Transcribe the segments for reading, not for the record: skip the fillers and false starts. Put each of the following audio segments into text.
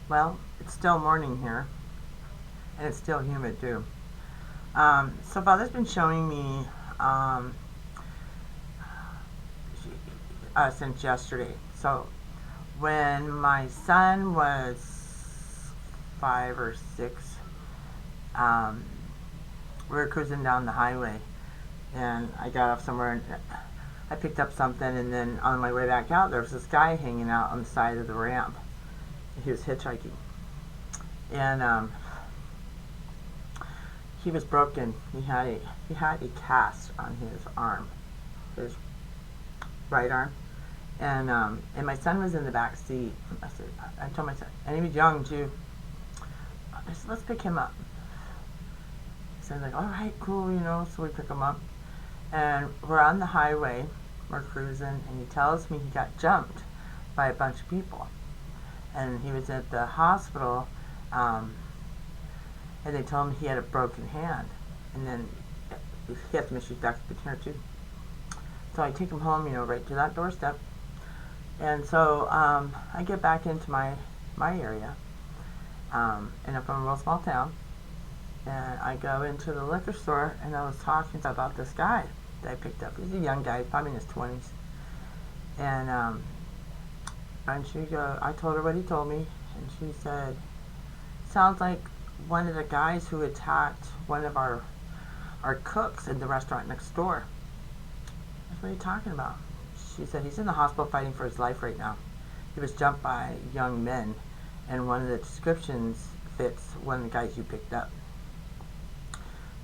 Well, it's still morning here, and it's still humid too. So Father's been showing me um, since yesterday. So when my son was 5 or 6, um, we were cruising down the highway, and I got off somewhere, and I picked up something, and then on my way back out, there was this guy hanging out on the side of the ramp. He was hitchhiking, and he was broken. He had a cast on his arm, his right arm, and my son was in the back seat. I told my son, and he was young too. I said, let's pick him up. So he's like, all right, cool, So we pick him up, and we're on the highway. We're cruising, and he tells me he got jumped by a bunch of people, and he was at the hospital. And they told him he had a broken hand, and then he had some issues back up in here too. So I take him home, right to that doorstep. And so I get back into my area, and I'm from a real small town. And I go into the liquor store, and I was talking about this guy that I picked up. He's a young guy, probably in his 20s. And I told her what he told me, and she said, sounds like one of the guys who attacked one of our cooks in the restaurant next door. I said, what are you talking about? She said, he's in the hospital fighting for his life right now. He was jumped by young men, and one of the descriptions fits one of the guys you picked up.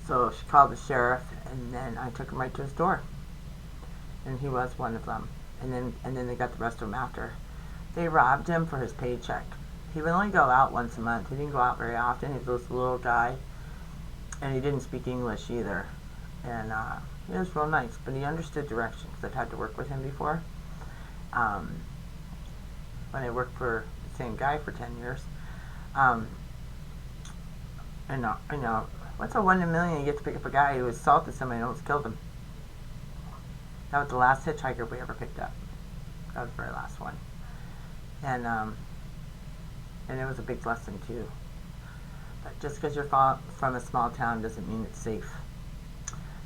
So she called the sheriff, and then I took him right to his door, and he was one of them. And then they got the rest of them after. They robbed him for his paycheck. He would only go out once a month. He didn't go out very often. He was this little guy, and he didn't speak English either. And he was real nice, but he understood directions. I've had to work with him before. When I worked for the same guy for 10 years. I know. What's a 1 in a million you get to pick up a guy who assaulted somebody and almost killed him? That was the last hitchhiker we ever picked up. That was the very last one. And it was a big lesson too. But just because you're from a small town doesn't mean it's safe.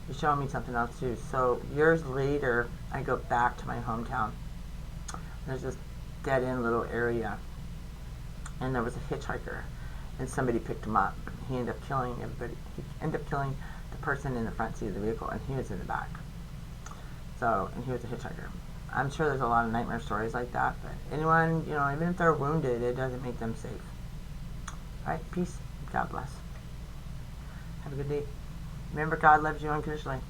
You're showing me something else too. So years later, I go back to my hometown. There's this dead-end little area, and there was a hitchhiker, and somebody picked him up. He ended up killing everybody. He ended up killing the person in the front seat of the vehicle, and he was in the back. So, and he was a hitchhiker. I'm sure there's a lot of nightmare stories like that, but anyone, even if they're wounded, it doesn't make them safe. Alright, peace. God bless. Have a good day. Remember, God loves you unconditionally.